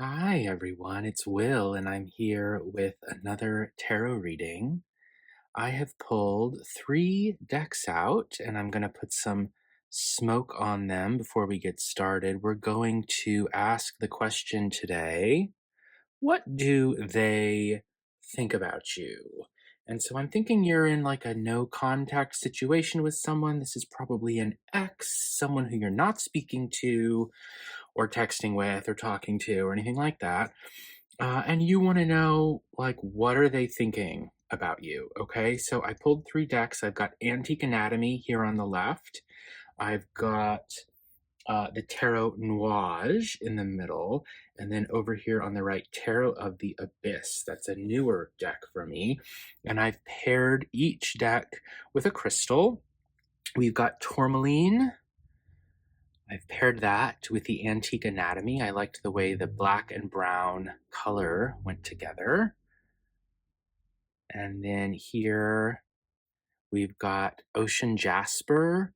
Hi, everyone. It's Will, and I'm here with another tarot reading. I have pulled three decks out, and I'm going to put some smoke on them before we get started. We're going to ask the question today, what do they think about you? And so I'm thinking you're in like a no contact situation with someone. This is probably an ex, someone who you're not speaking to or texting with or talking to or anything like that. And you want to know, like, what are they thinking about you? Okay, so I pulled three decks. I've got Antique Anatomy here on the left. I've got the Tarot Nuage in the middle. And then over here on the right, Tarot of the Abyss. That's a newer deck for me. And I've paired each deck with a crystal. We've got Tourmaline. I've paired that with the Antique Anatomy. I liked the way the black and brown color went together. And then here we've got Ocean Jasper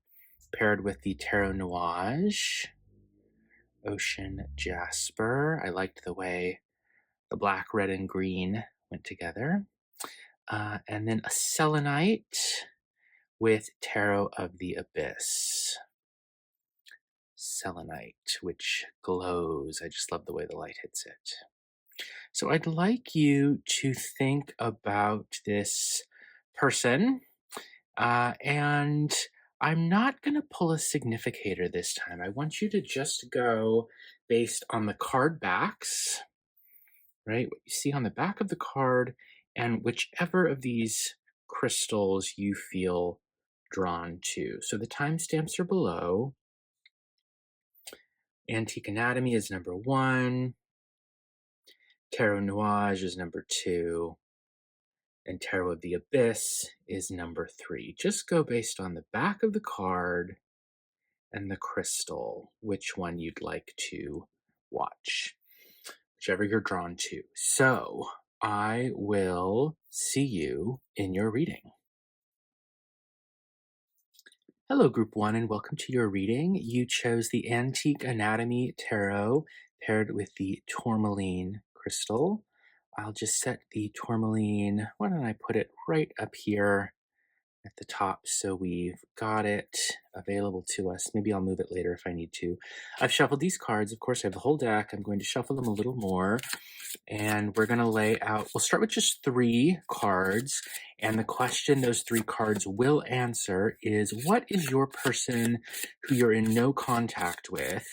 paired with the Tarot Nuage. Ocean Jasper. I liked the way the black, red, and green went together. And then a Selenite with Tarot of the Abyss. Selenite, which glows. I just love the way the light hits it. So I'd like you to think about this person, and I'm not going to pull a significator this time. I want you to just go based on the card backs, right? What you see on the back of the card, and whichever of these crystals you feel drawn to. So the timestamps are below. Antique Anatomy is number 1. Tarot Nuage is number 2. And Tarot of the Abyss is number 3. Just go based on the back of the card and the crystal, which one you'd like to watch, whichever you're drawn to. So I will see you in your reading. Hello, Group 1, and welcome to your reading. You chose the Antique Anatomy Tarot paired with the Tourmaline crystal. I'll just set the Tourmaline, why don't I put it right up here at the top so we've got it available to us. Maybe I'll move it later if I need to. I've shuffled these cards. Of course, I have the whole deck. I'm going to shuffle them a little more. And we're going to lay out, we'll start with just 3 cards. And the question those 3 cards will answer is, what is your person who you're in no contact with?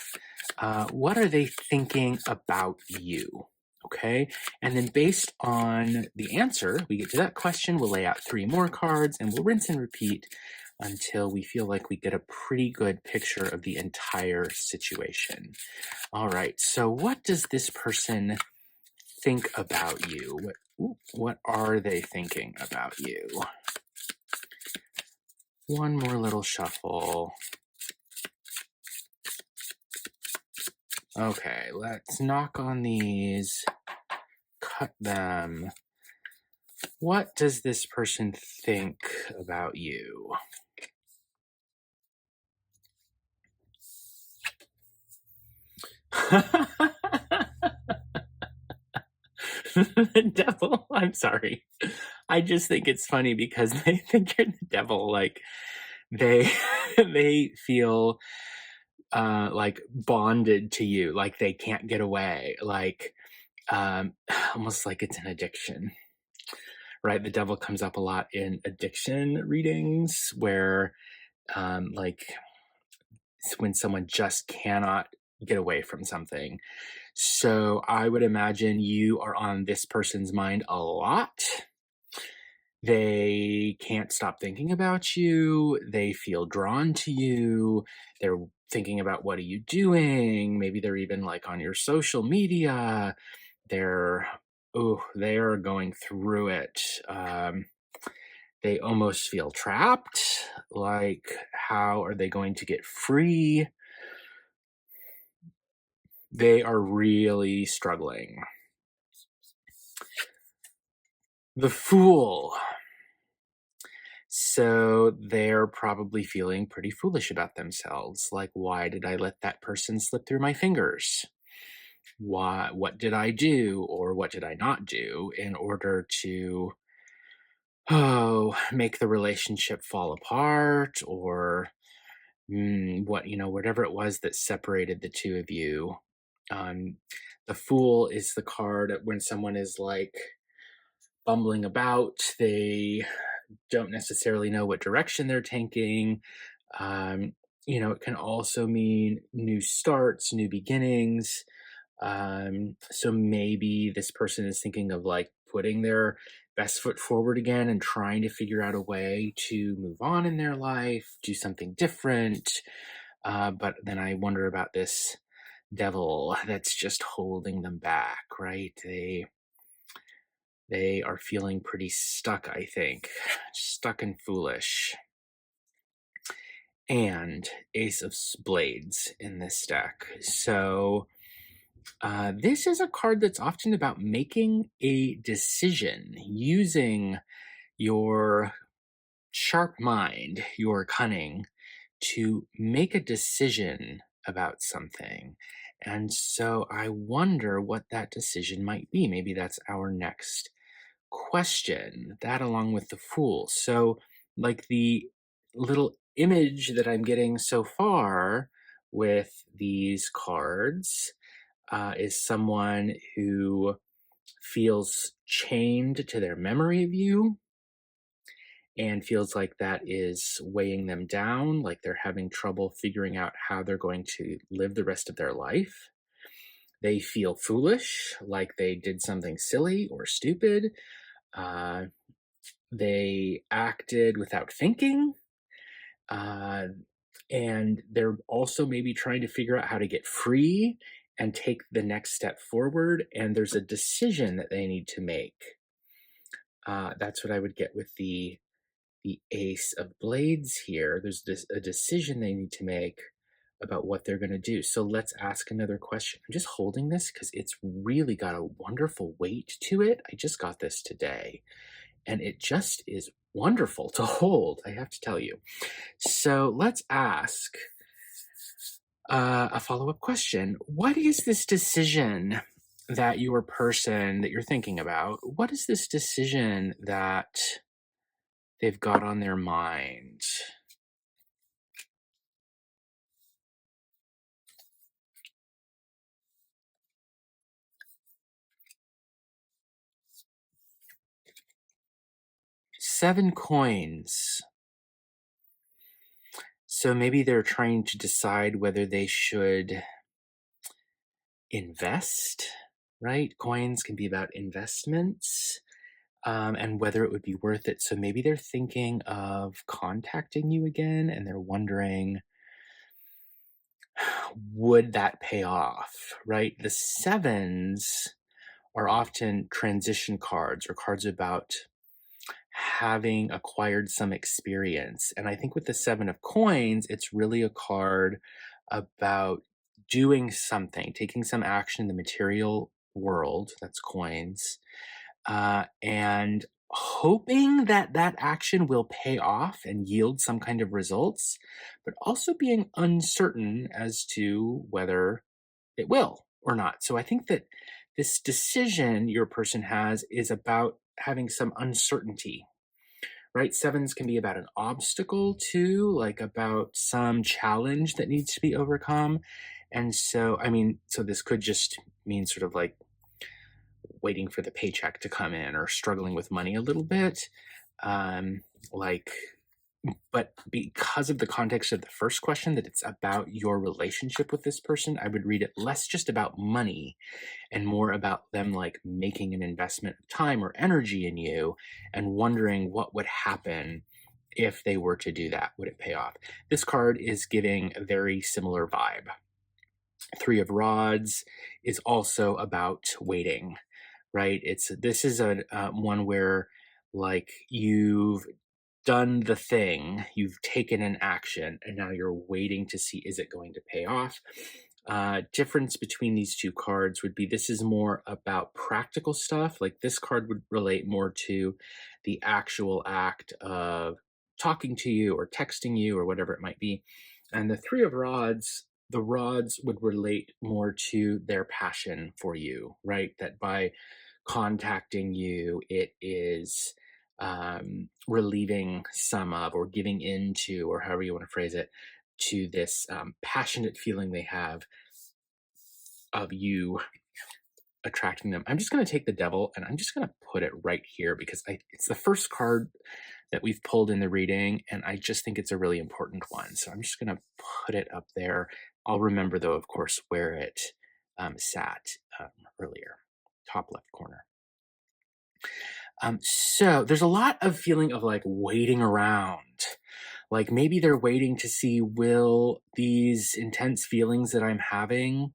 What are they thinking about you? Okay, and then based on the answer, we get to that question, we'll lay out 3 more cards, and we'll rinse and repeat until we feel like we get a pretty good picture of the entire situation. All right, so what does this person think about you? What are they thinking about you? One more little shuffle. Okay, let's knock on these, cut them. What does this person think about you? The devil? I'm sorry. I just think it's funny because they think you're the devil. Like they they feel like bonded to you, like they can't get away, like almost like it's an addiction, right? The devil comes up a lot in addiction readings where like when someone just cannot get away from something. So I would imagine you are on this person's mind a lot. They can't stop thinking about you. They feel drawn to you. They're thinking about, what are you doing? Maybe they're even like on your social media. They're going through it. They almost feel trapped. Like, how are they going to get free? They are really struggling. The Fool. So they're probably feeling pretty foolish about themselves. Like, why did I let that person slip through my fingers? what did I do or what did I not do in order to make the relationship fall apart, or whatever it was that separated the two of you. Um, the Fool is the card when someone is like bumbling about. They don't necessarily know what direction they're taking. Um, it can also mean new starts, new beginnings. So maybe this person is thinking of like putting their best foot forward again and trying to figure out a way to move on in their life, do something different. But then I wonder about this devil that's just holding them back, right? They are feeling pretty stuck, I think, stuck and foolish. And Ace of Blades in this deck. So this is a card that's often about making a decision, using your sharp mind, your cunning, to make a decision about something. And so I wonder what that decision might be. Maybe that's our next question, that along with the Fool. So, like, the little image that I'm getting so far with these cards is someone who feels chained to their memory of you and feels like that is weighing them down, like they're having trouble figuring out how they're going to live the rest of their life. They feel foolish, like they did something silly or stupid. Uh, they acted without thinking. Uh, and they're also maybe trying to figure out how to get free and take the next step forward. And there's a decision that they need to make. That's what I would get with the Ace of Blades here. There's a decision they need to make about what they're going to do. So let's ask another question. I'm just holding this because it's really got a wonderful weight to it. I just got this today, and it just is wonderful to hold, I have to tell you. So let's ask a follow-up question. What is this decision that your person that you're thinking about, what is this decision that they've got on their mind? Seven coins. So maybe they're trying to decide whether they should invest, right? Coins can be about investments, and whether it would be worth it. So maybe they're thinking of contacting you again and they're wondering, would that pay off, right? The sevens are often transition cards or cards about having acquired some experience. And I think with the Seven of Coins, it's really a card about doing something, taking some action in the material world, that's coins, and hoping that that action will pay off and yield some kind of results, but also being uncertain as to whether it will or not. So I think that this decision your person has is about having some uncertainty, right? Sevens can be about an obstacle too, like about some challenge that needs to be overcome. And so, I mean, so this could just mean sort of like waiting for the paycheck to come in or struggling with money a little bit. Um, like, but because of the context of the first question, that it's about your relationship with this person, I would read it less just about money and more about them like making an investment of time or energy in you and wondering what would happen if they were to do that. Would it pay off? This card is giving a very similar vibe. Three of Rods is also about waiting, right? This is a one where like you've done the thing, you've taken an action, and now you're waiting to see, is it going to pay off? Difference between these two cards would be this is more about practical stuff. Like this card would relate more to the actual act of talking to you or texting you or whatever it might be. And the Three of Rods the rods would relate more to their passion for you, right? That by contacting you, it is relieving some of, or giving into, or however you want to phrase it, to this passionate feeling they have of you attracting them. I'm just going to take the devil and I'm just going to put it right here because it's the first card that we've pulled in the reading, and I just think it's a really important one. So I'm just going to put it up there. I'll remember, though, of course, where it sat earlier, top left corner. So there's a lot of feeling of like waiting around. Like maybe they're waiting to see, will these intense feelings that I'm having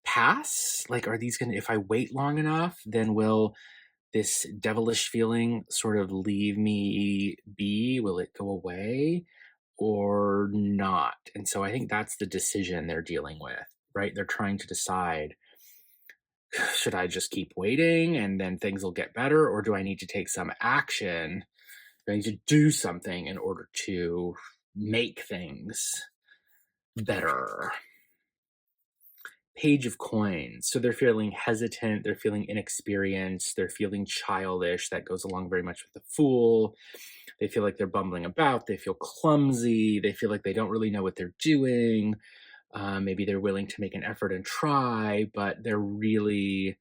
pass? Like, are these gonna, if I wait long enough, then will this devilish feeling sort of leave me be? Will it go away or not? And so I think that's the decision they're dealing with, right? They're trying to decide, should I just keep waiting and then things will get better? Or do I need to take some action? Do I need to do something in order to make things better? Page of Coins. So they're feeling hesitant, they're feeling inexperienced, they're feeling childish. That goes along very much with the Fool. They feel like they're bumbling about, they feel clumsy, they feel like they don't really know what they're doing. Maybe they're willing to make an effort and try, but they're really,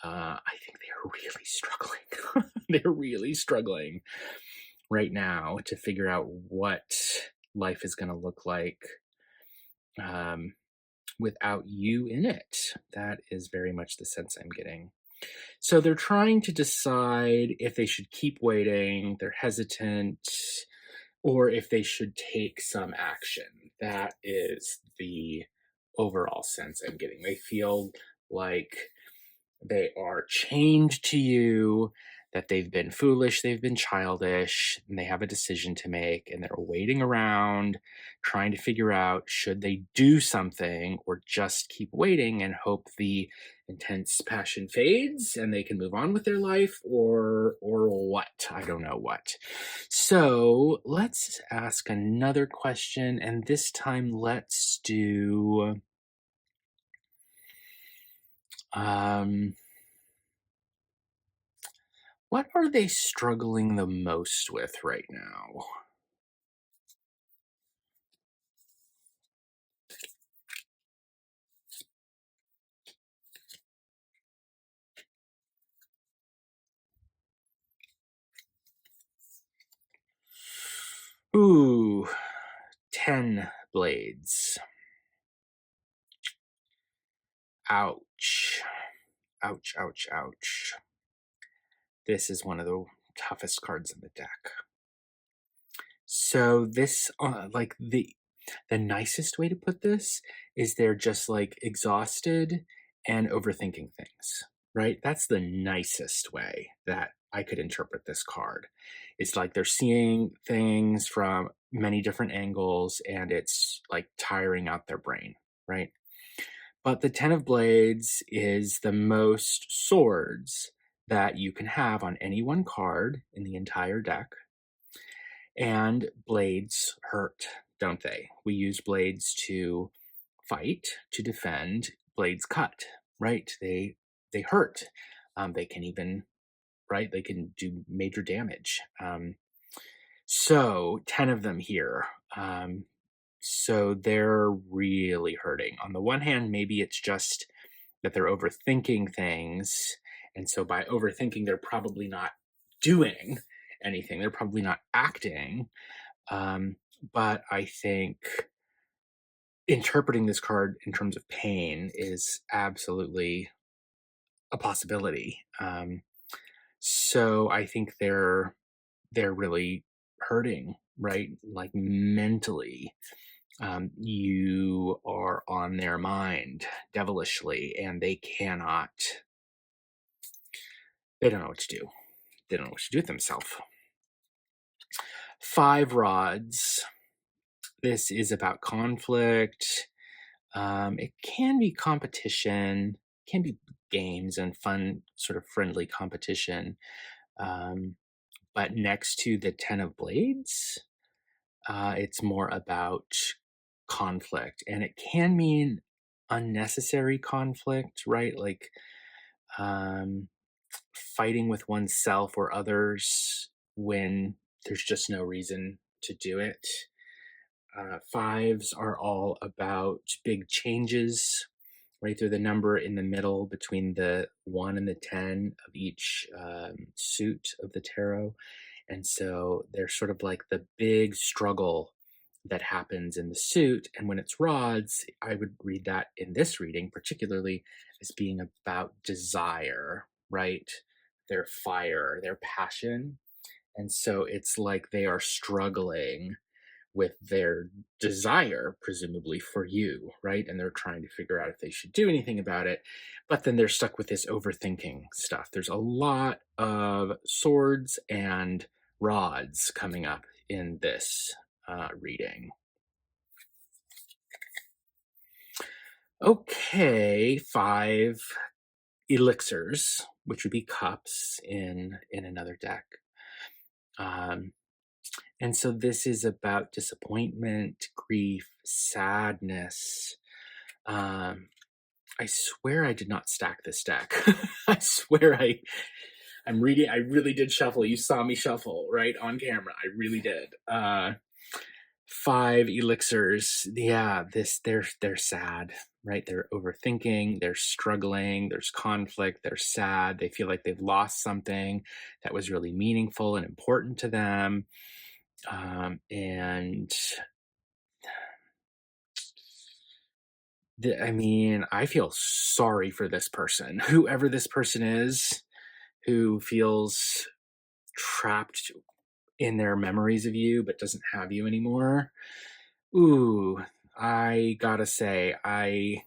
I think they're really struggling. They're really struggling right now to figure out what life is going to look like without you in it. That is very much the sense I'm getting. So they're trying to decide if they should keep waiting, they're hesitant, or if they should take some action. That is the overall sense I'm getting. They feel like they are chained to you, that they've been foolish, they've been childish, and they have a decision to make, and they're waiting around, trying to figure out, should they do something or just keep waiting and hope the intense passion fades and they can move on with their life, or what? I don't know what. So let's ask another question, and this time let's do what are they struggling the most with right now? Ooh, 10 blades. Ouch. Ouch, ouch, ouch. This is one of the toughest cards in the deck. So this, like the nicest way to put this is they're just like exhausted and overthinking things, right? That's the nicest way that I could interpret this card. It's like they're seeing things from many different angles and it's like tiring out their brain, right? But the 10 of Blades is the most swords that you can have on any one card in the entire deck. And blades hurt, don't they? We use blades to fight, to defend. Blades cut, right? They hurt. They can even, right? They can do major damage. So 10 of them here. So they're really hurting. On the one hand, maybe it's just that they're overthinking things. And so by overthinking, they're probably not doing anything. They're probably not acting. But I think interpreting this card in terms of pain is absolutely a possibility. So I think they're really hurting, right? Like mentally, you are on their mind devilishly, and they cannot. They don't know what to do. They don't know what to do with themselves. 5 rods. This is about conflict. It can be competition, can be games and fun, sort of friendly competition. But next to the 10 of Blades, it's more about conflict, and it can mean unnecessary conflict, right? Like um, fighting with oneself or others when there's just no reason to do it. Fives are all about big changes, right? They're the number in the middle between the 1 and the 10 of each suit of the tarot. And so they're sort of like the big struggle that happens in the suit. And when it's rods, I would read that in this reading, particularly as being about desire, right? Their fire, their passion. And so it's like they are struggling with their desire, presumably for you, right? And they're trying to figure out if they should do anything about it. But then they're stuck with this overthinking stuff. There's a lot of swords and rods coming up in this reading. Okay, 5 elixirs, which would be cups in another deck. And so this is about disappointment, grief, sadness. I swear I did not stack this deck. I swear I'm reading. I really did shuffle. You saw me shuffle right on camera. I really did. 5 elixirs. Yeah, they're sad, right? They're overthinking, they're struggling, there's conflict, they're sad, they feel like they've lost something that was really meaningful and important to them. And I mean, I feel sorry for this person, whoever this person is, who feels trapped in their memories of you but doesn't have you anymore. Ooh, I gotta say, I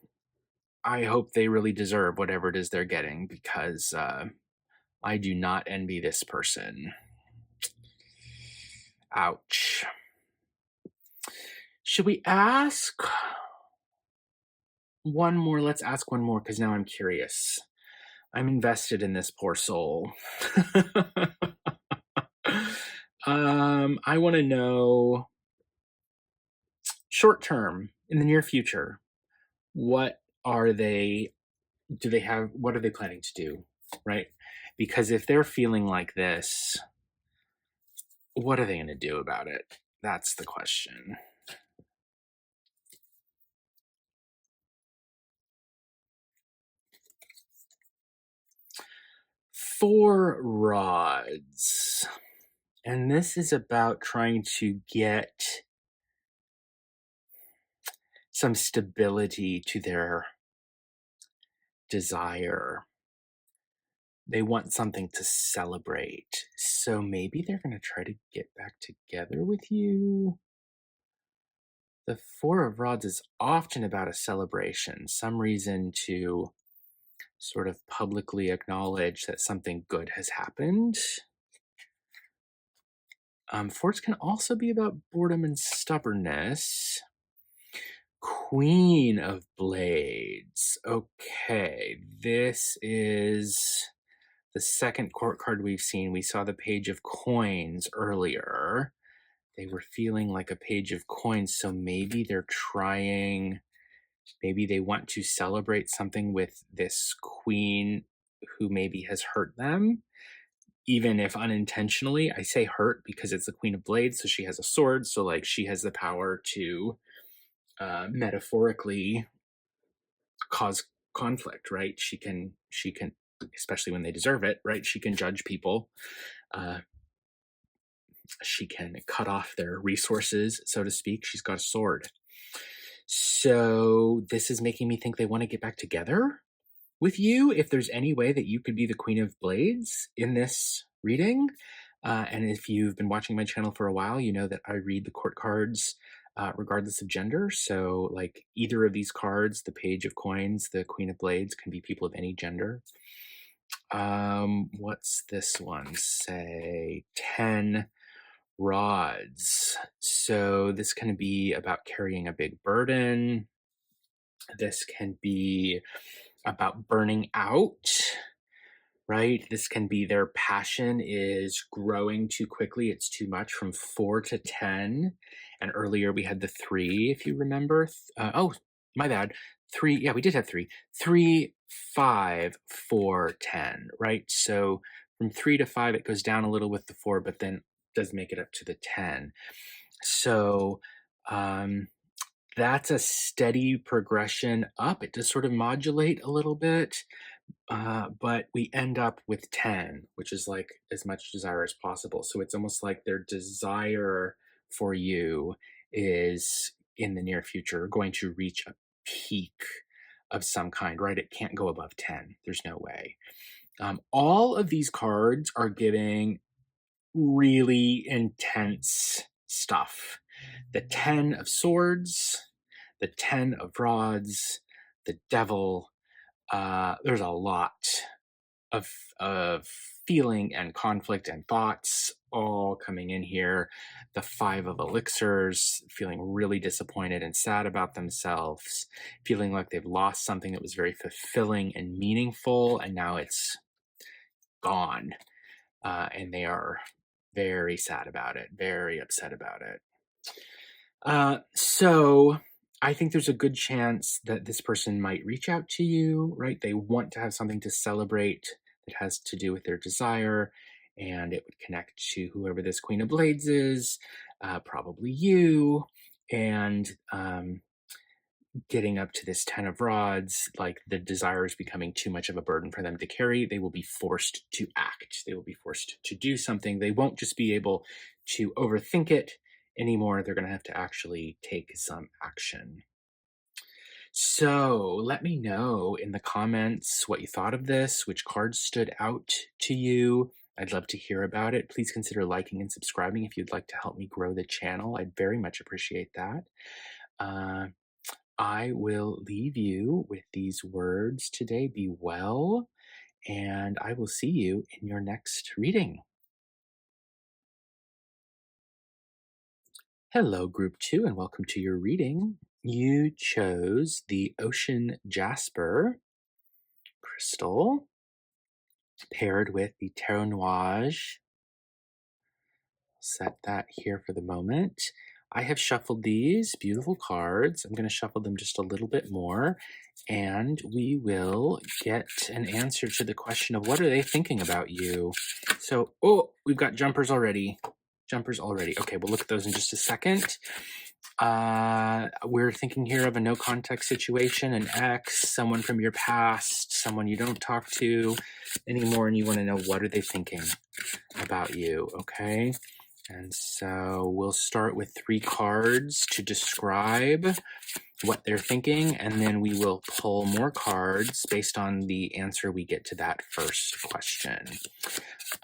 hope they really deserve whatever it is they're getting, because I do not envy this person. Ouch. Should we ask one more? Let's ask one more, because now I'm curious. I'm invested in this poor soul. I want to know, short term, in the near future, what are they, what are they planning to do, right? Because if they're feeling like this, what are they going to do about it? That's the question. Four rods. And this is about trying to get some stability to their desire. They want something to celebrate. So maybe they're going to try to get back together with you. The Four of Rods is often about a celebration, some reason to sort of publicly acknowledge that something good has happened. Fours can also be about boredom and stubbornness. Queen of Blades. Okay, this is the second court card we've seen. We saw the Page of Coins earlier. They were feeling like a Page of Coins, so maybe they're trying, maybe they want to celebrate something with this queen who maybe has hurt them, even if unintentionally. I say hurt because it's the Queen of Blades, so she has a sword, so like she has the power to metaphorically cause conflict, right? She can, especially when they deserve it, right? She can judge people. She can cut off their resources, so to speak. She's got a sword. So this is making me think they want to get back together with you. If there's any way that you could be the Queen of Blades in this reading, and if you've been watching my channel for a while, you know that I read the court cards regardless of gender. So like either of these cards, the Page of Coins, the Queen of Blades, can be people of any gender. What's this one say? 10 rods. So this can be about carrying a big burden. This can be about burning out, right? This can be their passion is growing too quickly. It's too much, from 4 to 10. And earlier we had the 3, if you remember. Oh, my bad. 3, yeah, we did have 3. 3, 5, 4, 10, right? So from 3 to 5, it goes down a little with the 4, but then does make it up to the 10. So that's a steady progression up. It does sort of modulate a little bit, but we end up with 10, which is like as much desire as possible. So it's almost like their desire for you is in the near future going to reach a peak of some kind, right? It can't go above 10. There's no way. All of these cards are giving really intense stuff. The 10 of swords, the 10 of rods, the devil. There's a lot of feeling and conflict and thoughts all coming in here. The 5 of elixirs, feeling really disappointed and sad about themselves, feeling like they've lost something that was very fulfilling and meaningful, and now it's gone. And they are very sad about it, very upset about it. So I think there's a good chance that this person might reach out to you, right? They want to have something to celebrate that has to do with their desire, and it would connect to whoever this Queen of Blades is, probably you. And getting up to this 10 of rods, like the desire is becoming too much of a burden for them to carry. They will be forced to act. They will be forced to do something. They won't just be able to overthink it anymore. They're going to have to actually take some action. So let me know in the comments what you thought of this, which cards stood out to you. I'd love to hear about it. Please consider liking and subscribing if you'd like to help me grow the channel. I'd very much appreciate that. I will leave you with these words today. Be well, and I will see you in your next reading. Hello, Group 2, and welcome to your reading. You chose the Ocean Jasper crystal paired with the Tarot Nuage. Set that here for the moment. I have shuffled these beautiful cards. I'm going to shuffle them just a little bit more, and we will get an answer to the question of what are they thinking about you. So, oh, we've got jumpers already. Jumpers already. Okay, we'll look at those in just a second. We're thinking here of a no contact situation, an ex, someone from your past, someone you don't talk to anymore, and you want to know what are they thinking about you, okay? And so we'll start with 3 cards to describe what they're thinking, and then we will pull more cards based on the answer we get to that first question.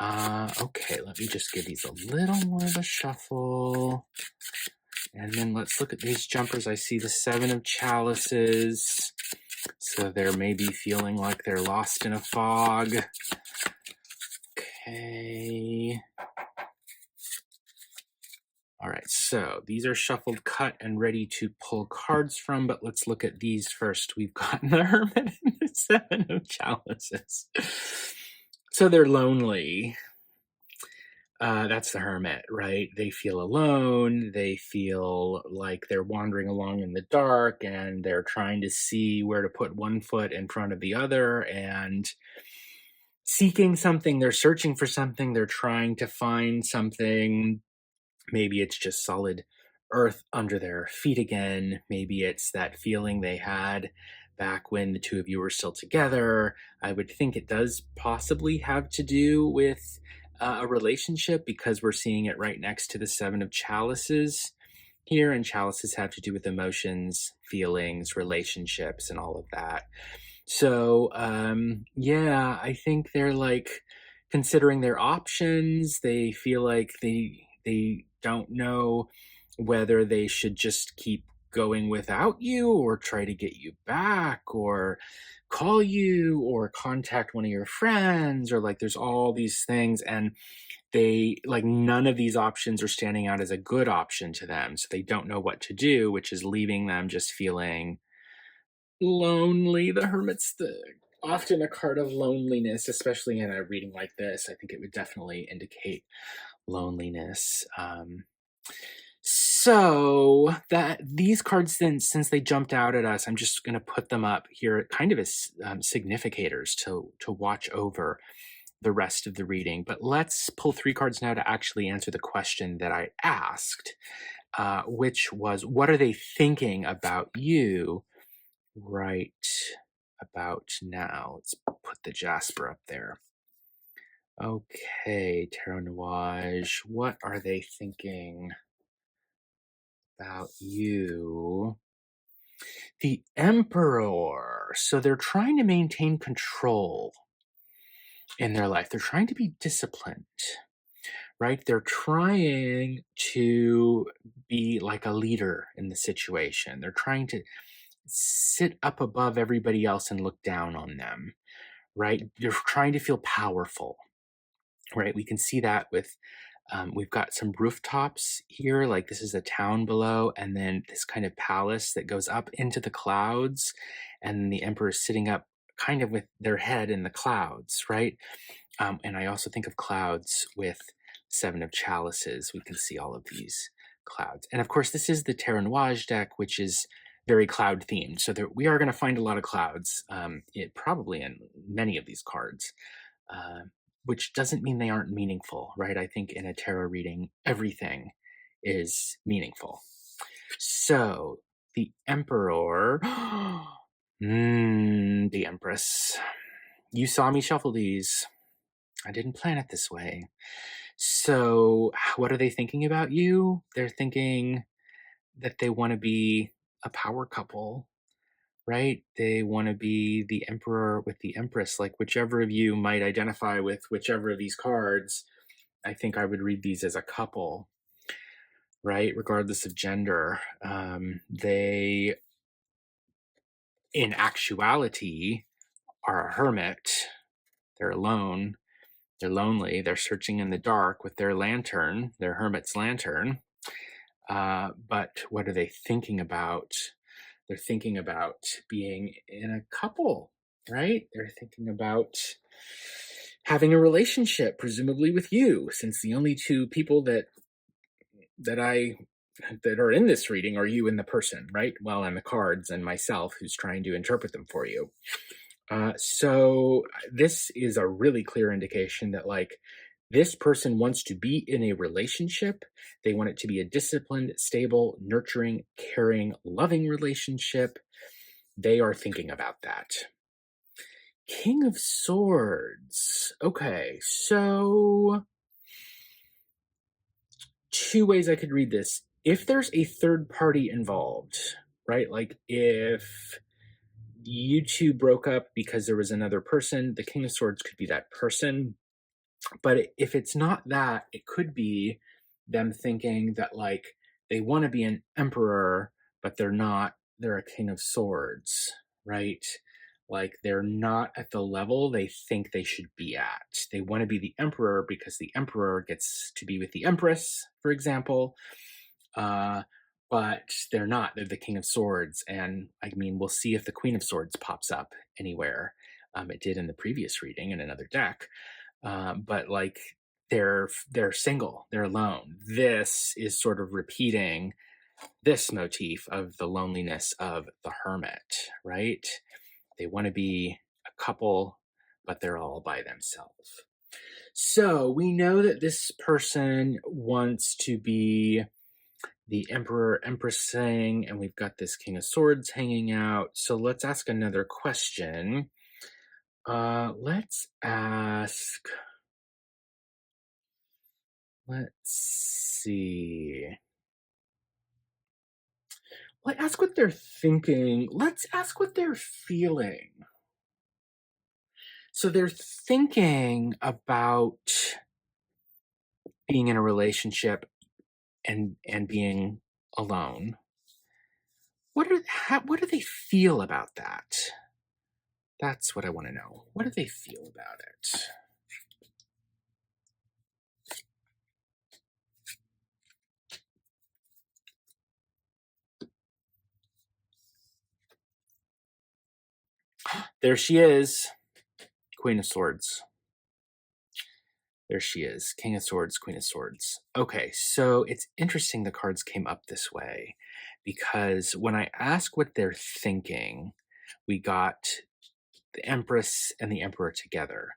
Okay, let me just give these a little more of a shuffle. And then let's look at these jumpers. I see the 7 of chalices. So they're maybe feeling like they're lost in a fog. Okay. All right, so these are shuffled, cut, and ready to pull cards from, but let's look at these first. We've got the Hermit and the 7 of chalices. So they're lonely. That's the Hermit, right? They feel alone. They feel like they're wandering along in the dark, and they're trying to see where to put one foot in front of the other and seeking something. They're searching for something. They're trying to find something. Maybe it's just solid earth under their feet again. Maybe it's that feeling they had back when the 2 of you were still together. I would think it does possibly have to do with a relationship, because we're seeing it right next to the 7 of chalices here, and chalices have to do with emotions, feelings, relationships, and all of that. So yeah, I think they're like considering their options. They feel like they don't know whether they should just keep going without you, or try to get you back, or call you, or contact one of your friends, or like there's all these things, and they like none of these options are standing out as a good option to them, so they don't know what to do, which is leaving them just feeling lonely. The Hermit's often a card of loneliness, especially in a reading like this. I think it would definitely indicate loneliness. So that these cards, then, since they jumped out at us, I'm just going to put them up here, kind of as significators to watch over the rest of the reading. But let's pull three cards now to actually answer the question that I asked, which was, what are they thinking about you right about now? Let's put the Jasper up there. Okay, Tarot Nuage, what are they thinking about you? The Emperor. So they're trying to maintain control in their life. They're trying to be disciplined, right? They're trying to be like a leader in the situation. They're trying to sit up above everybody else and look down on them, right? They're trying to feel powerful, right? We can see that with we've got some rooftops here, like this is a town below, and then this kind of palace that goes up into the clouds, and the emperor is sitting up kind of with their head in the clouds, right? And I also think of clouds with Seven of Chalices. We can see all of these clouds. And of course, this is the Terra Nuage deck, which is very cloud themed. So we are going to find a lot of clouds, probably in many of these cards. Which doesn't mean they aren't meaningful, right? I think in a tarot reading, everything is meaningful. So the Emperor, the Empress. You saw me shuffle these. I didn't plan it this way. So what are they thinking about you? They're thinking that they want to be a power couple, right? They want to be the emperor with the empress, like whichever of you might identify with whichever of these cards. I think I would read these as a couple, right? Regardless of gender. They, in actuality, are a hermit. They're alone. They're lonely. They're searching in the dark with their lantern, their hermit's lantern. But what are they thinking about? They're thinking about being in a couple, right? They're thinking about having a relationship, presumably with you, since the only two people that are in this reading are you and the person, right? Well, and the cards and myself, who's trying to interpret them for you. So this is a really clear indication that, like, this person wants to be in a relationship. They want it to be a disciplined, stable, nurturing, caring, loving relationship. They are thinking about that. King of Swords. Okay, so two ways I could read this. If there's a third party involved, right? Like if you two broke up because there was another person, the King of Swords could be that person. But if it's not that, it could be them thinking that, like, they want to be an emperor, but they're not. They're a King of Swords, right? Like they're not at the level they think they should be at. They want to be the emperor because the emperor gets to be with the empress, for example. But they're not. They're the King of Swords. And I mean, we'll see if the Queen of Swords pops up anywhere. It did in the previous reading in another deck. But like they're single, they're alone. This is sort of repeating this motif of the loneliness of the hermit, right? They want to be a couple, but they're all by themselves. So we know that this person wants to be the Emperor Empress thing, and we've got this King of Swords hanging out. So let's ask another question. Let's see. Let's ask what they're thinking. Let's ask what they're feeling. So they're thinking about being in a relationship and being alone. What do they feel about that? That's what I want to know. What do they feel about it? There she is, Queen of Swords. There she is. King of Swords, Queen of Swords. Okay, so it's interesting the cards came up this way because when I ask what they're thinking, we got the Empress and the Emperor together.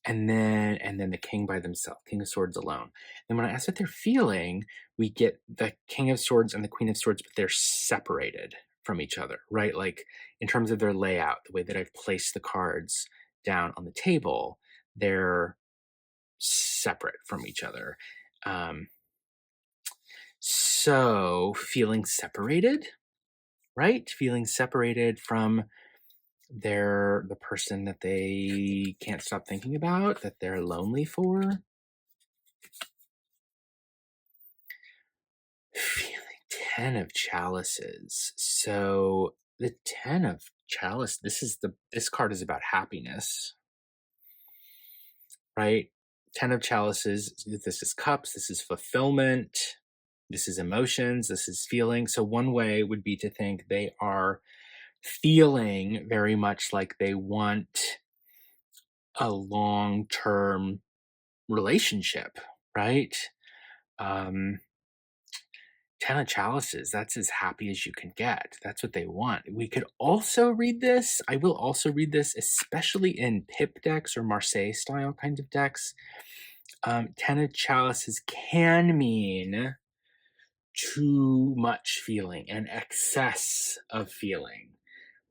And then the king by themselves, King of Swords alone. And when I ask what they're feeling, we get the King of Swords and the Queen of Swords, but they're separated from each other, right? Like in terms of their layout, the way that I've placed the cards down on the table, they're separate from each other. Um, so feeling separated, right? Feeling separated from the person that they can't stop thinking about, that they're lonely for. Feeling 10 of chalices. So the 10 of chalice, this card is about happiness, right? 10 of chalices, this is cups, this is fulfillment, this is emotions, this is feeling. So one way would be to think they are feeling very much like they want a long-term relationship, right? Um, 10 of chalices, that's as happy as you can get. That's what they want. We could also read this. I will also read this, especially in pip decks or Marseille style kind of decks. 10 of chalices can mean too much feeling and excess of feeling,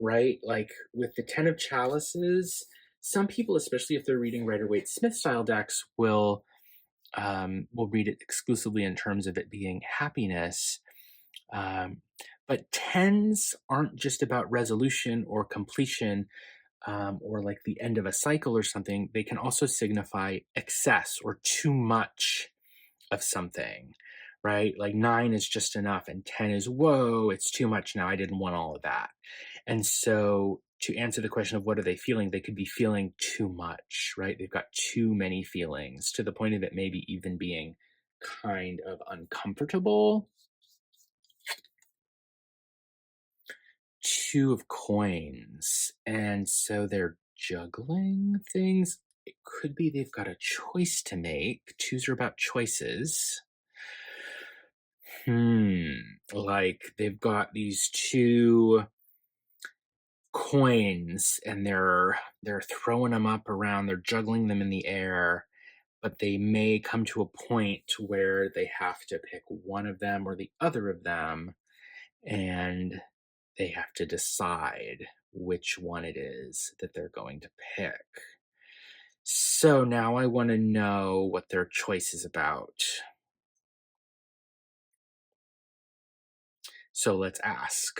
right? Like with the 10 of chalices, some people, especially if they're reading Rider-Waite Smith style decks, will read it exclusively in terms of it being happiness. But tens aren't just about resolution or completion, or like the end of a cycle or something. They can also signify excess or too much of something, right? Like 9 is just enough, and 10 is, whoa, it's too much now. I didn't want all of that. And so to answer the question of what are they feeling, they could be feeling too much, right? They've got too many feelings to the point of it maybe even being kind of uncomfortable. 2 of coins. And so they're juggling things. It could be they've got a choice to make. 2s are about choices. Like they've got these 2 coins and they're throwing them up around, they're juggling them in the air, but they may come to a point where they have to pick one of them or the other of them, and they have to decide which one it is that they're going to pick. So now I want to know what their choice is about. So let's ask.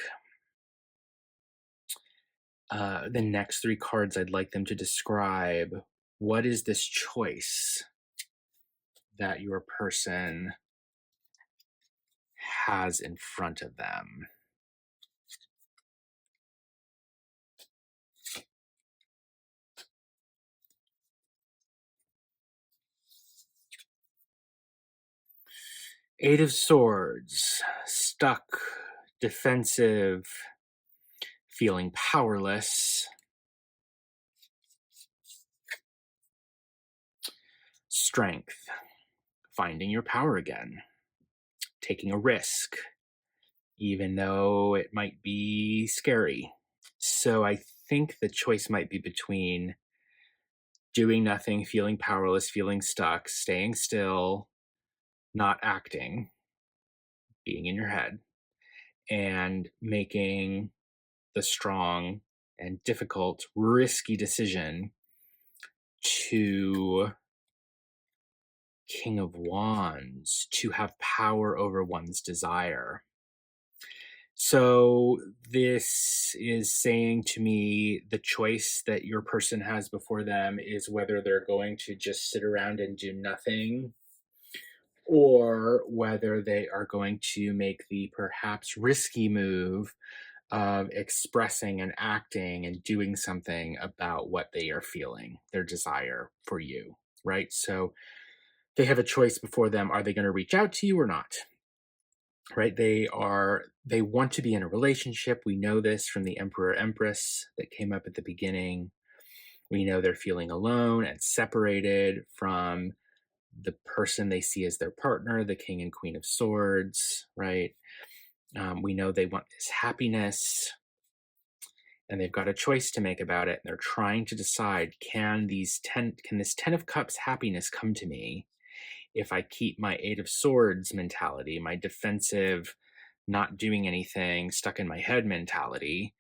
The next 3 cards, I'd like them to describe what is this choice that your person has in front of them. Eight of Swords, stuck, defensive, feeling powerless. Strength, finding your power again, taking a risk, even though it might be scary. So I think the choice might be between doing nothing, feeling powerless, feeling stuck, staying still, not acting, being in your head, and making the strong and difficult, risky decision to King of Wands, to have power over one's desire. So this is saying to me the choice that your person has before them is whether they're going to just sit around and do nothing, or whether they are going to make the perhaps risky move of expressing and acting and doing something about what they are feeling, their desire for you, right? So they have a choice before them. Are they going to reach out to you or not? Right? They want to be in a relationship. We know this from the Emperor Empress that came up at the beginning. We know they're feeling alone and separated from the person they see as their partner, the King and Queen of Swords, right? We know they want this happiness, and they've got a choice to make about it. And they're trying to decide, can this 10 of Cups happiness come to me if I keep my Eight of Swords mentality, my defensive, not doing anything, stuck in my head mentality?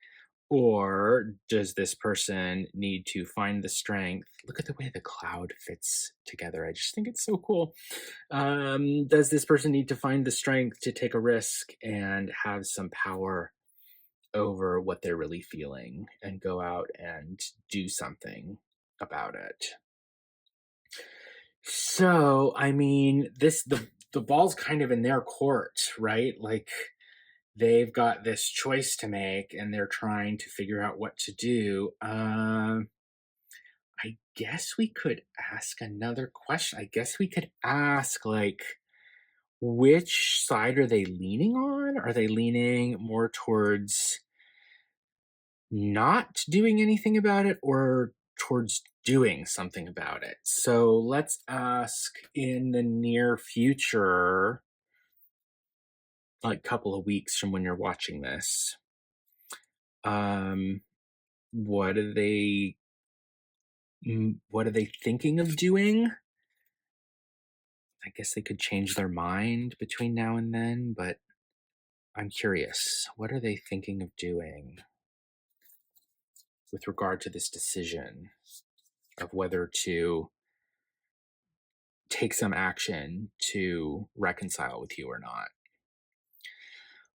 Or does this person need to find the strength? Look at the way the cloud fits together. I just think it's so cool. Does this person need to find the strength to take a risk and have some power over what they're really feeling and go out and do something about it? So, I mean, the ball's kind of in their court, right? Like, they've got this choice to make and they're trying to figure out what to do. I guess we could ask another question. I guess we could ask, like, which side are they leaning on? Are they leaning more towards not doing anything about it or towards doing something about it? So let's ask, in the near future, like couple of weeks from when you're watching this, what are they thinking of doing? I guess they could change their mind between now and then, but I'm curious, what are they thinking of doing with regard to this decision of whether to take some action to reconcile with you or not?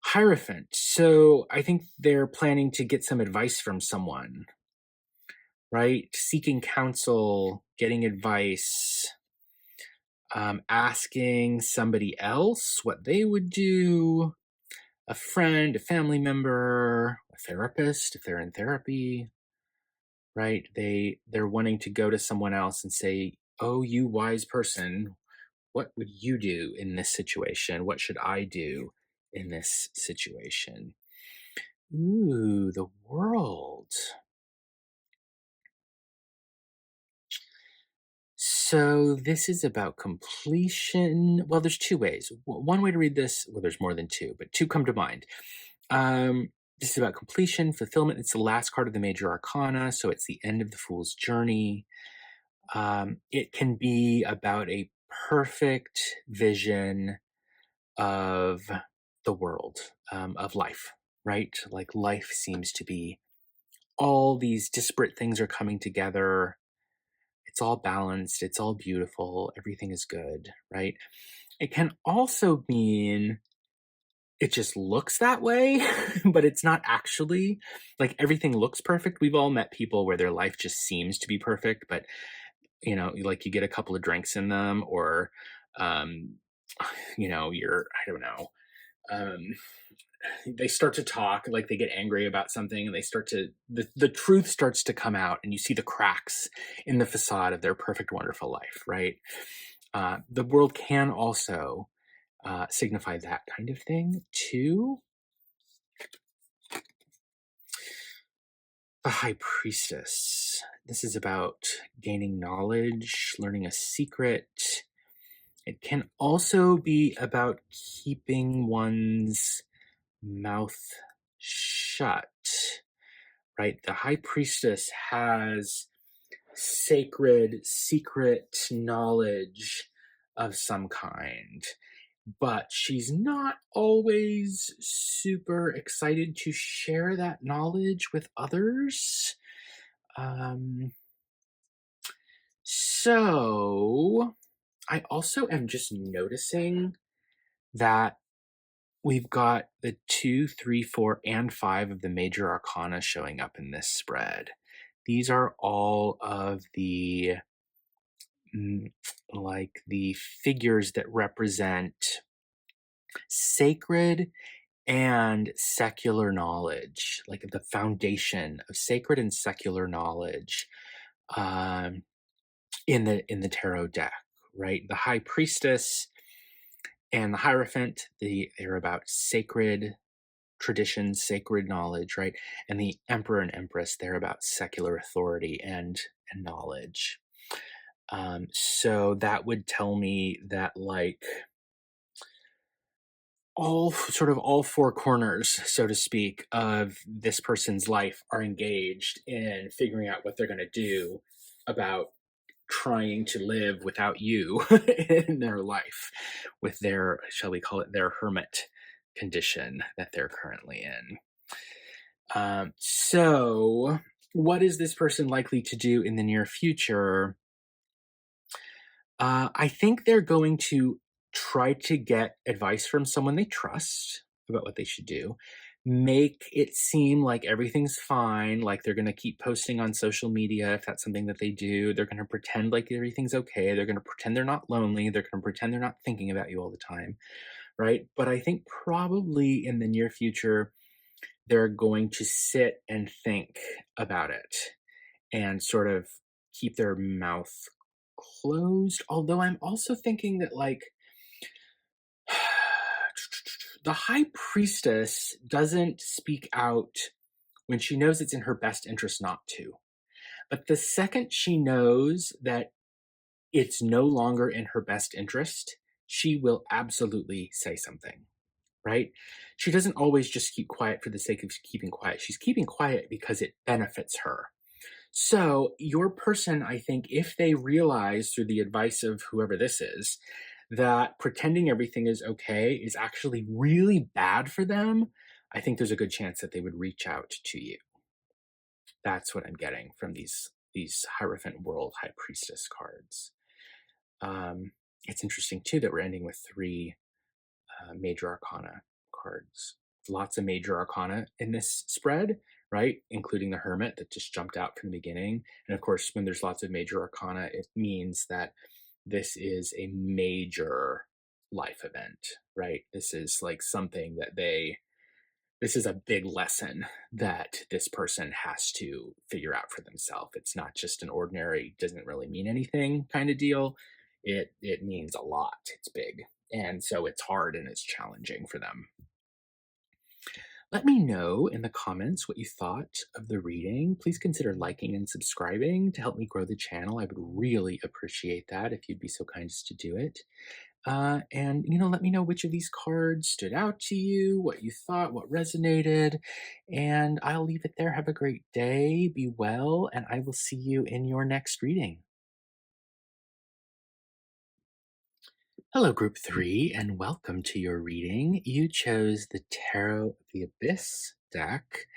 Hierophant. So I think they're planning to get some advice from someone, right? Seeking counsel, getting advice, asking somebody else what they would do, a friend, a family member, a therapist, if they're in therapy, right? They're wanting to go to someone else and say, "Oh, you wise person, what would you do in this situation? What should I do in this situation?" Ooh, the World. So this is about completion. Well, there's two ways. One way to read this, well, there's more than two, but two come to mind. Um, this is about completion, fulfillment. It's the last card of the major arcana, so it's the end of the fool's journey. It can be about a perfect vision of the world, of life, right? Like, life seems to be, all these disparate things are coming together. It's all balanced, it's all beautiful, everything is good, right? It can also mean it just looks that way, but it's not actually. Like, everything looks perfect. We've all met people where their life just seems to be perfect, but like, you get a couple of drinks in them, or um, I don't know, um, they start to talk, like they get angry about something, and the truth starts to come out, and you see the cracks in the facade of their perfect, wonderful life, right? The world can also signify that kind of thing too. The High Priestess. This is about gaining knowledge, learning a secret. It can also be about keeping one's mouth shut, right? The High Priestess has sacred, secret knowledge of some kind, but she's not always super excited to share that knowledge with others. So I also am just noticing that we've got the 2, 3, 4, and 5 of the major arcana showing up in this spread. These are all of the like the figures that represent sacred and secular knowledge, like the foundation of sacred and secular knowledge, um, in the tarot deck, right? The High Priestess and the Hierophant, they're about sacred tradition, sacred knowledge, right? And the Emperor and Empress, they're about secular authority and knowledge. So that would tell me that like all four corners, so to speak, of this person's life are engaged in figuring out what they're going to do about trying to live without you in their life with their, shall we call it, their hermit condition that they're currently in. So what is this person likely to do in the near future? I think they're going to try to get advice from someone they trust about what they should do. Make it seem like everything's fine, like they're going to keep posting on social media if that's something that they do. They're going to pretend like everything's okay. They're going to pretend they're not lonely. They're going to pretend they're not thinking about you all the time, right? But I think probably in the near future, they're going to sit and think about it and sort of keep their mouth closed. Although I'm also thinking that, like, the high priestess doesn't speak out when she knows it's in her best interest not to. But the second she knows that it's no longer in her best interest, she will absolutely say something, right? She doesn't always just keep quiet for the sake of keeping quiet. She's keeping quiet because it benefits her. So, your person, I think, if they realize through the advice of whoever this is, that pretending everything is okay is actually really bad for them, I think there's a good chance that they would reach out to you. That's what I'm getting from these Hierophant World High Priestess cards. It's interesting too that we're ending with three major arcana cards. Lots of major arcana in this spread, right? Including the Hermit that just jumped out from the beginning. And of course, when there's lots of major arcana, it means that this is a major life event, right? This is like something that this is a big lesson that this person has to figure out for themselves. It's not just an ordinary, doesn't really mean anything kind of deal. It means a lot. It's big. And so it's hard and it's challenging for them. Let me know in the comments what you thought of the reading. Please consider liking and subscribing to help me grow the channel. I would really appreciate that if you'd be so kind as to do it. And, let me know which of these cards stood out to you, what you thought, what resonated. And I'll leave it there. Have a great day. Be well. And I will see you in your next reading. Hello, Group 3, and welcome to your reading. You chose the Tarot of the Abyss deck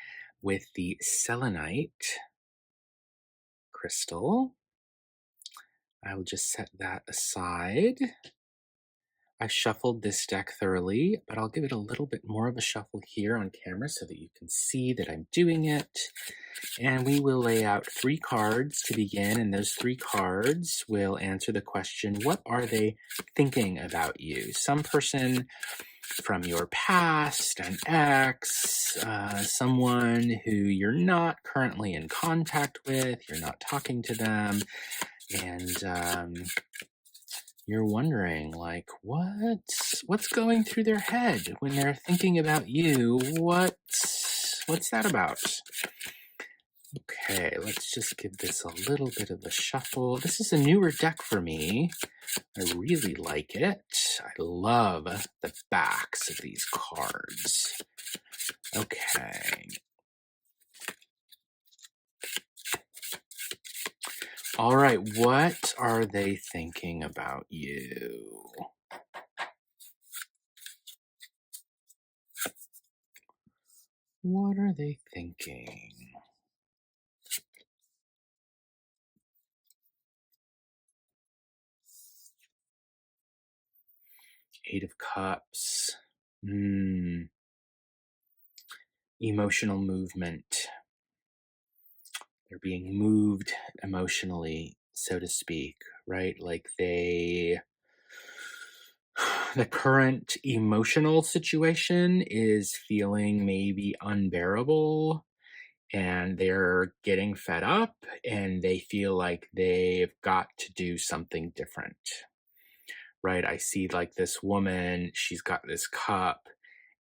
with the Selenite crystal. I will just set that aside. I've shuffled this deck thoroughly, but I'll give it a little bit more of a shuffle here on camera so that you can see that I'm doing it. And we will lay out 3 cards to begin, and those 3 cards will answer the question, what are they thinking about you? Some person from your past, an ex, someone who you're not currently in contact with, you're not talking to them, and you're wondering, like, what's going through their head when they're thinking about you? What's that about? Okay, let's just give this a little bit of a shuffle. This is a newer deck for me. I really like it. I love the backs of these cards. Okay. All right, what are they thinking about you? What are they thinking? Eight of Cups. Emotional movement. They're being moved emotionally, so to speak, right? Like the current emotional situation is feeling maybe unbearable, and they're getting fed up and they feel like they've got to do something different, right? I see like this woman, she's got this cup,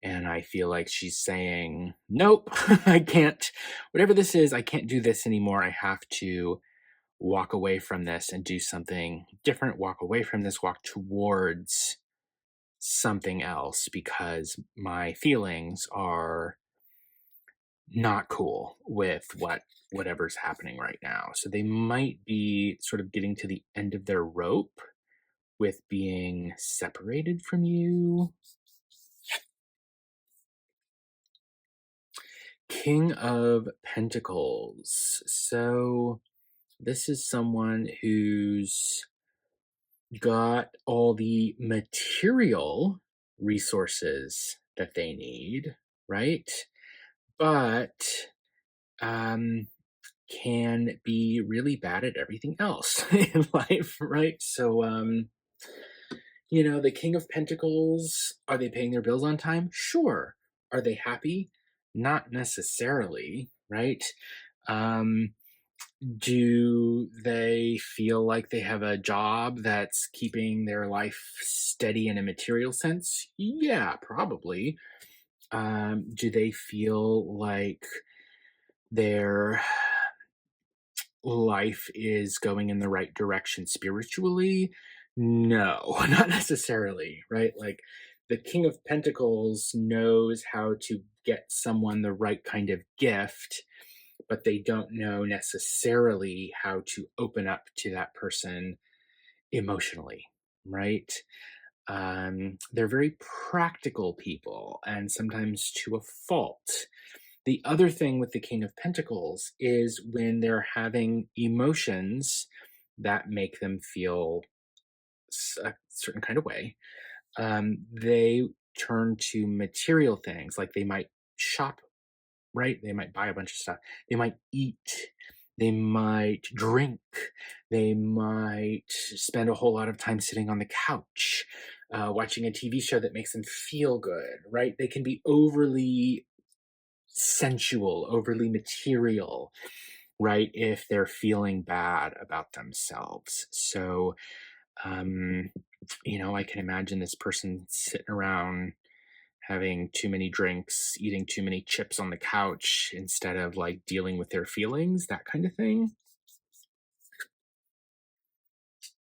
and I feel like she's saying, nope, I can't, whatever this is, I can't do this anymore. I have to walk away from this and do something different, walk away from this, walk towards something else because my feelings are not cool with whatever's happening right now. So they might be sort of getting to the end of their rope with being separated from you. King of Pentacles. So this is someone who's got all the material resources that they need, right? But um, can be really bad at everything else in life, right? So, the King of Pentacles, are they paying their bills on time? Sure. Are they happy? Not necessarily, right? Um, do they feel like they have a job that's keeping their life steady in a material sense? Yeah, probably. Do they feel like their life is going in the right direction spiritually? No, not necessarily, right? Like the King of Pentacles knows how to get someone the right kind of gift, but they don't know necessarily how to open up to that person emotionally, right? They're very practical people and sometimes to a fault. The other thing with the King of Pentacles is when they're having emotions that make them feel a certain kind of way, they turn to material things. Like they might shop, right? They might buy a bunch of stuff. They might eat. They might drink. They might spend a whole lot of time sitting on the couch, watching a TV show that makes them feel good, right? They can be overly sensual, overly material, right? If they're feeling bad about themselves. So, I can imagine this person sitting around having too many drinks, eating too many chips on the couch instead of like dealing with their feelings, that kind of thing.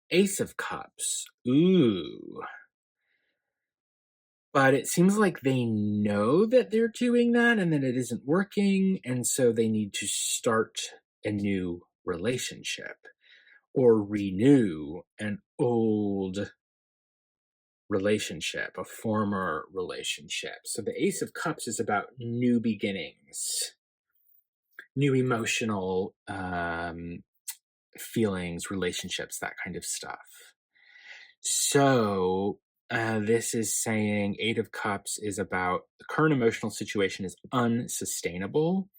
Ace of Cups. Ooh. But it seems like they know that they're doing that and that it isn't working. And so they need to start a new relationship or renew an old relationship, a former relationship. So the Ace of Cups is about new beginnings, new emotional feelings, relationships, that kind of stuff. So this is saying Eight of Cups is about the current emotional situation is unsustainable,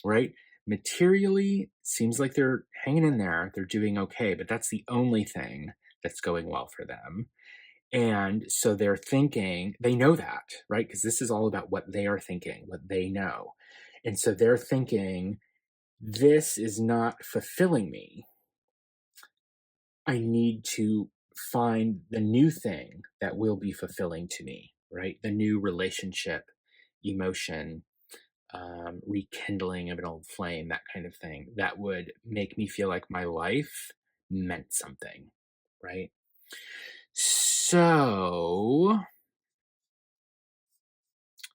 right? Materially, seems like they're hanging in there, they're doing okay, but that's the only thing that's going well for them. And so they're thinking, they know that, right? Because this is all about what they are thinking, what they know. And so they're thinking, this is not fulfilling me. I need to find the new thing that will be fulfilling to me, right? The new relationship, emotion, rekindling of an old flame, that kind of thing, that would make me feel like my life meant something, right? So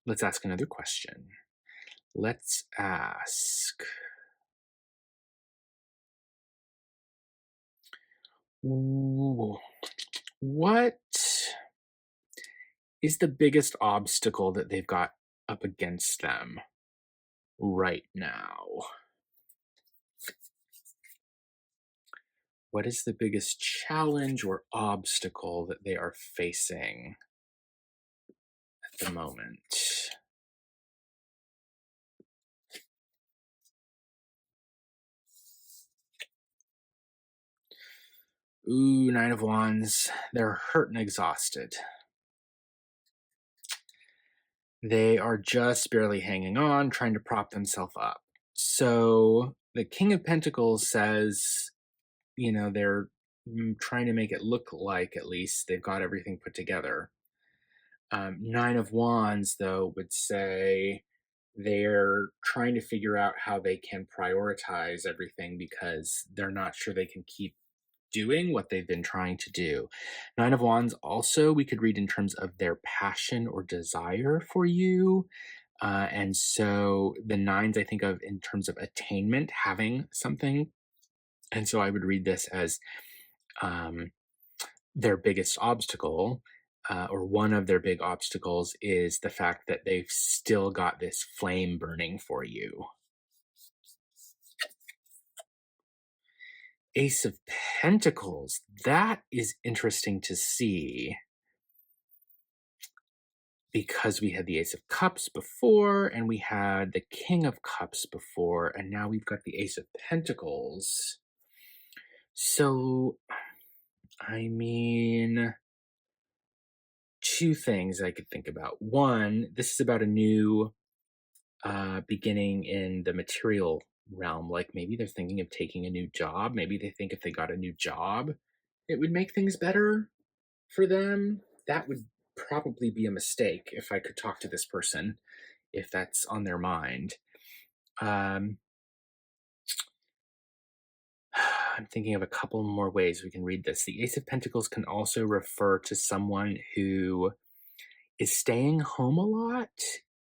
let's ask another question. Let's ask, what is the biggest obstacle that they've got up against them right now? What is the biggest challenge or obstacle that they are facing at the moment? Ooh, Nine of Wands. They're hurt and exhausted. They are just barely hanging on, trying to prop themselves up. So the King of Pentacles says, they're trying to make it look like at least they've got everything put together. Nine of Wands, though, would say they're trying to figure out how they can prioritize everything because they're not sure they can keep doing what they've been trying to do. Nine of Wands also, we could read in terms of their passion or desire for you. And so the nines I think of in terms of attainment, having something. And so I would read this as um, their biggest obstacle, or one of their big obstacles, is the fact that they've still got this flame burning for you. Ace of Pentacles. That is interesting to see because we had the Ace of Cups before, and we had the King of Cups before, and now we've got the Ace of Pentacles. So, I mean, two things I could think about. One, this is about a new beginning in the material realm. Like maybe they're thinking of taking a new job. Maybe they think if they got a new job, it would make things better for them. That would probably be a mistake if I could talk to this person, if that's on their mind. Um, I'm thinking of a couple more ways we can read this. The Ace of Pentacles can also refer to someone who is staying home a lot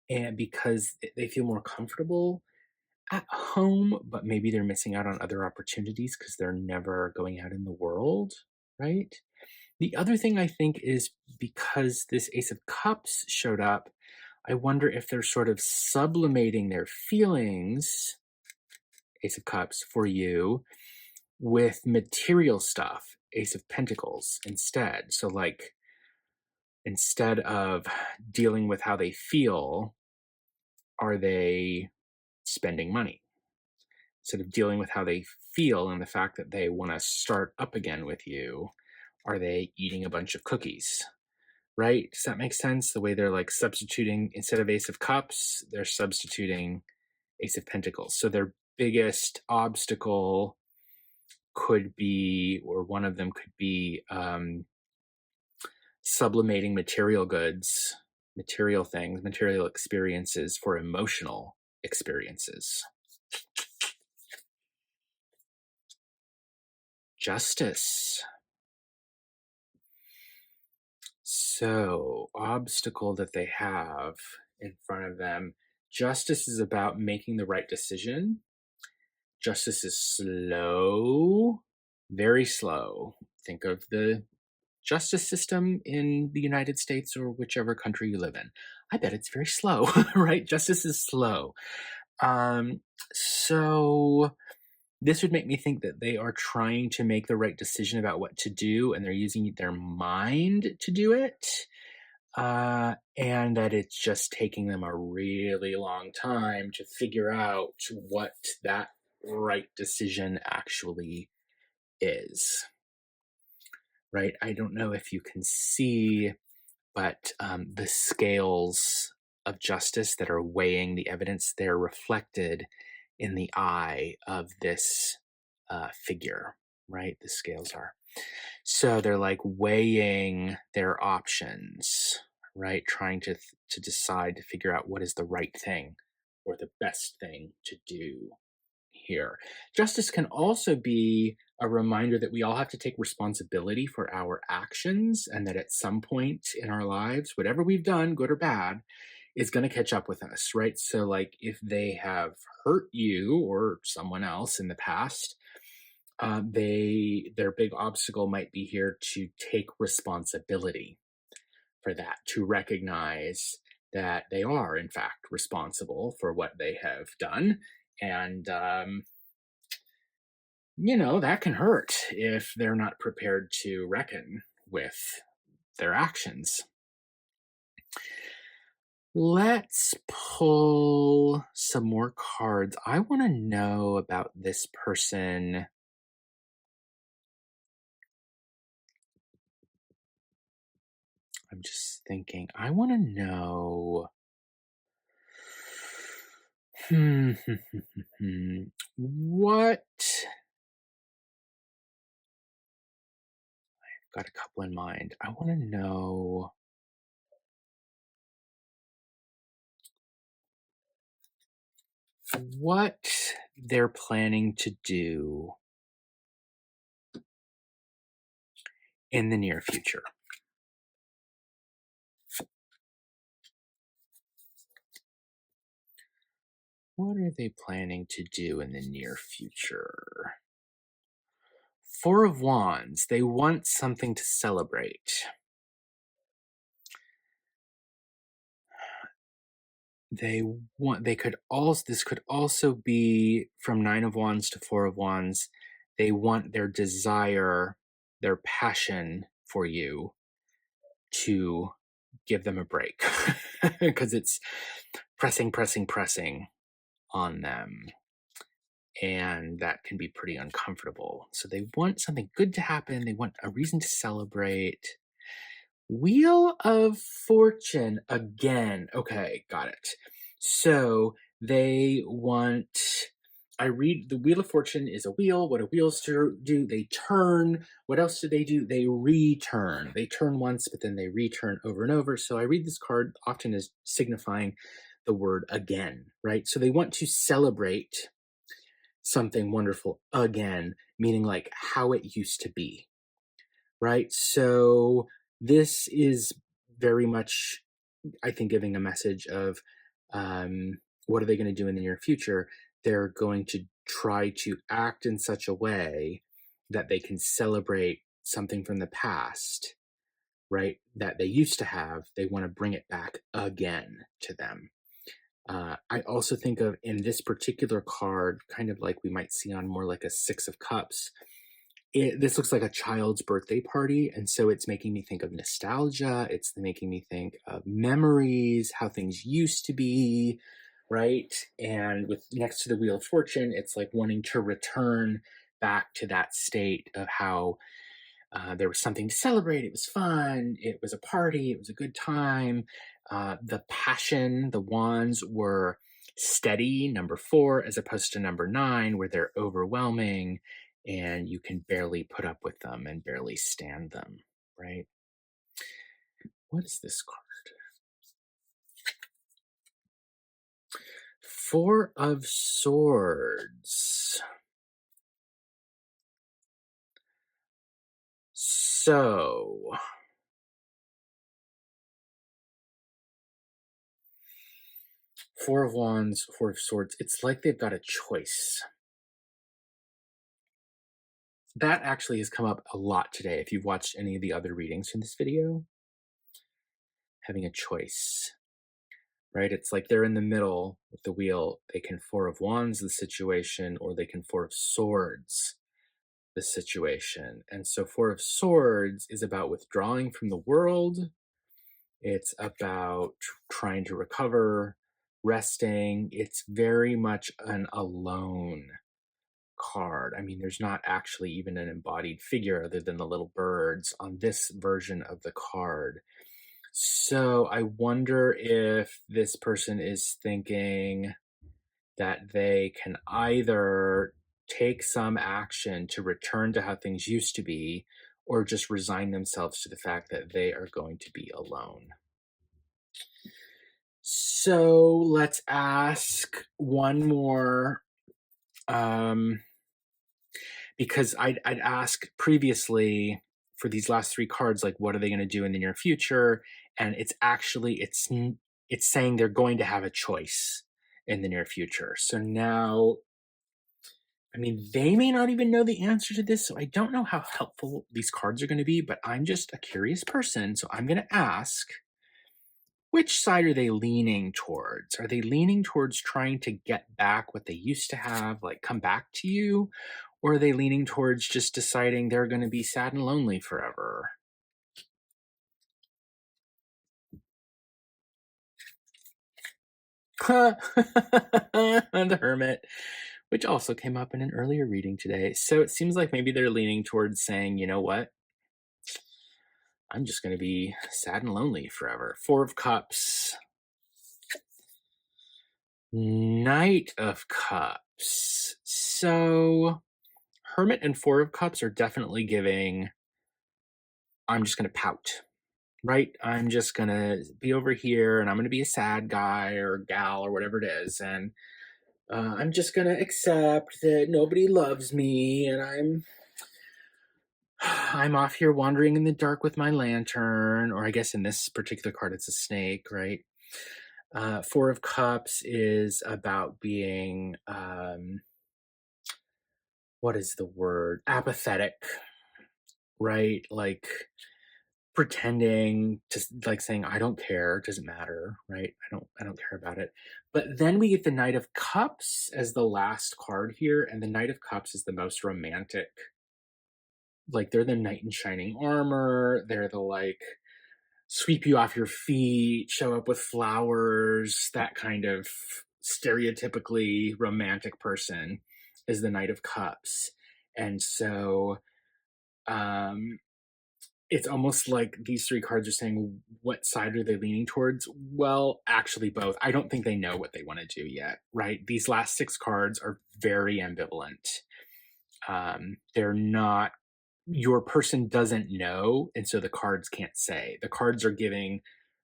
and because they feel more comfortable at home, but maybe they're missing out on other opportunities because they're never going out in the world, right? The other thing I think is because this Ace of Cups showed up, I wonder if they're sort of sublimating their feelings, Ace of Cups, for you with material stuff, Ace of Pentacles, instead. So, like, instead of dealing with how they feel, are they spending money? Instead of dealing with how they feel and the fact that they want to start up again with you, are they eating a bunch of cookies? Right? Does that make sense? The way they're like substituting, instead of Ace of Cups, they're substituting Ace of Pentacles. So their biggest obstacle could be, or one of them could be, sublimating material goods, material things, material experiences for emotional experiences. Justice. So, obstacle that they have in front of them. Justice is about making the right decision. Justice is slow, very slow. Think of the justice system in the United States or whichever country you live in. I bet it's very slow, right? Justice is slow. Um, so this would make me think that they are trying to make the right decision about what to do and they're using their mind to do it. And that it's just taking them a really long time to figure out what that right decision actually is. Right? I don't know if you can see, but the scales of justice that are weighing the evidence, they're reflected in the eye of this figure, right? The scales are. So they're like weighing their options, right? Trying to decide to figure out what is the right thing or the best thing to do here. Justice can also be a reminder that we all have to take responsibility for our actions and that at some point in our lives, whatever we've done, good or bad, is going to catch up with us, right? So, like, if they have hurt you or someone else in the past, their big obstacle might be here to take responsibility for that, to recognize that they are in fact responsible for what they have done, and that can hurt if they're not prepared to reckon with their actions. Let's pull some more cards. I want to know about this person. I'm just thinking, I want to know. What? I've got a couple in mind. I want to know what they're planning to do in the near future. What are they planning to do in the near future? Four of Wands, they want something to celebrate. This could also be from Nine of Wands to Four of Wands. They want their desire, their passion for you to give them a break because it's pressing on them. And that can be pretty uncomfortable. So they want something good to happen. They want a reason to celebrate. Wheel of Fortune again. Okay, got it. So they want. I read the Wheel of Fortune is a wheel. What do wheels do? They turn. What else do? They return. They turn once, but then they return over and over. So I read this card often as signifying the word again, right? So they want to celebrate something wonderful again, meaning like how it used to be, right? So this is very much, I think, giving a message of what are they going to do in the near future? They're going to try to act in such a way that they can celebrate something from the past, right? That they used to have. They want to bring it back again to them. I also think of in this particular card, kind of like we might see on more like a Six of Cups. This looks like a child's birthday party, and so it's making me think of nostalgia. It's making me think of memories, how things used to be, right? And with next to the Wheel of Fortune, it's like wanting to return back to that state of how there was something to celebrate. It was fun. It was a party. It was a good time. The passion, the wands were steady, number 4, as opposed to number 9, where they're overwhelming and you can barely put up with them and barely stand them, right? What is this card? 4 of Swords. So, Four of Wands, Four of Swords. It's like they've got a choice. That actually has come up a lot today. If you've watched any of the other readings from this video, having a choice, right? It's like they're in the middle with the wheel. They can Four of Wands the situation, or they can Four of Swords the situation. And so Four of Swords is about withdrawing from the world. It's about trying to recover, resting. It's very much an alone card. I mean, there's not actually even an embodied figure other than the little birds on this version of the card. So I wonder if this person is thinking that they can either take some action to return to how things used to be, or just resign themselves to the fact that they are going to be alone. So let's ask one more, because I'd ask previously for these last 3 cards, like, what are they going to do in the near future? And it's saying they're going to have a choice in the near future. So now, I mean, they may not even know the answer to this, so I don't know how helpful these cards are going to be, but I'm just a curious person, so I'm going to ask, which side are they leaning towards? Are they leaning towards trying to get back what they used to have, like come back to you? Or are they leaning towards just deciding they're going to be sad and lonely forever? The Hermit, which also came up in an earlier reading today. So it seems like maybe they're leaning towards saying, you know what? I'm just going to be sad and lonely forever. 4 of Cups. Knight of Cups. So Hermit and 4 of Cups are definitely giving, I'm just going to pout, right? I'm just going to be over here and I'm going to be a sad guy or gal or whatever it is. And I'm just gonna accept that nobody loves me, and I'm off here wandering in the dark with my lantern, or I guess in this particular card, it's a snake, right? Four of Cups is about being, what is the word? Apathetic, right? Like pretending, just like saying, I don't care, it doesn't matter, right? I don't care about it. But then we get the Knight of Cups as the last card here, and the Knight of Cups is the most romantic. Like they're the knight in shining armor, they're the like sweep you off your feet, show up with flowers, that kind of stereotypically romantic person is the Knight of Cups. And so um it's almost like these three cards are saying, what side are they leaning towards? Well, actually, both. I don't think they know what they want to do yet, right? These last six cards are very ambivalent. They're not, your person doesn't know, and so the cards can't say. The cards are giving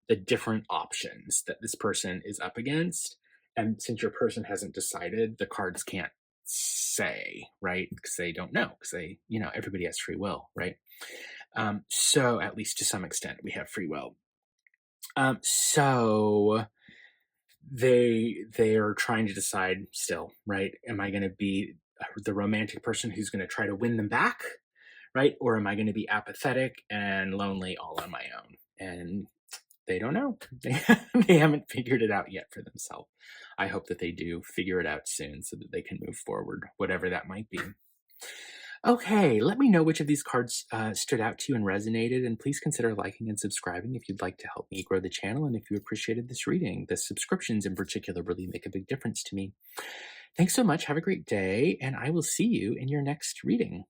the different options that this person is up against. And since your person hasn't decided, the cards can't say, right? Because they don't know, because everybody has free will, right? So at least to some extent, we have free will. So they are trying to decide still, right? Am I going to be the romantic person who's going to try to win them back, right? Or am I going to be apathetic and lonely all on my own? And they don't know. They haven't figured it out yet for themselves. I hope that they do figure it out soon so that they can move forward, whatever that might be. Okay, let me know which of these cards stood out to you and resonated, and please consider liking and subscribing if you'd like to help me grow the channel and if you appreciated this reading. The subscriptions in particular really make a big difference to me. Thanks so much. Have a great day, and I will see you in your next reading.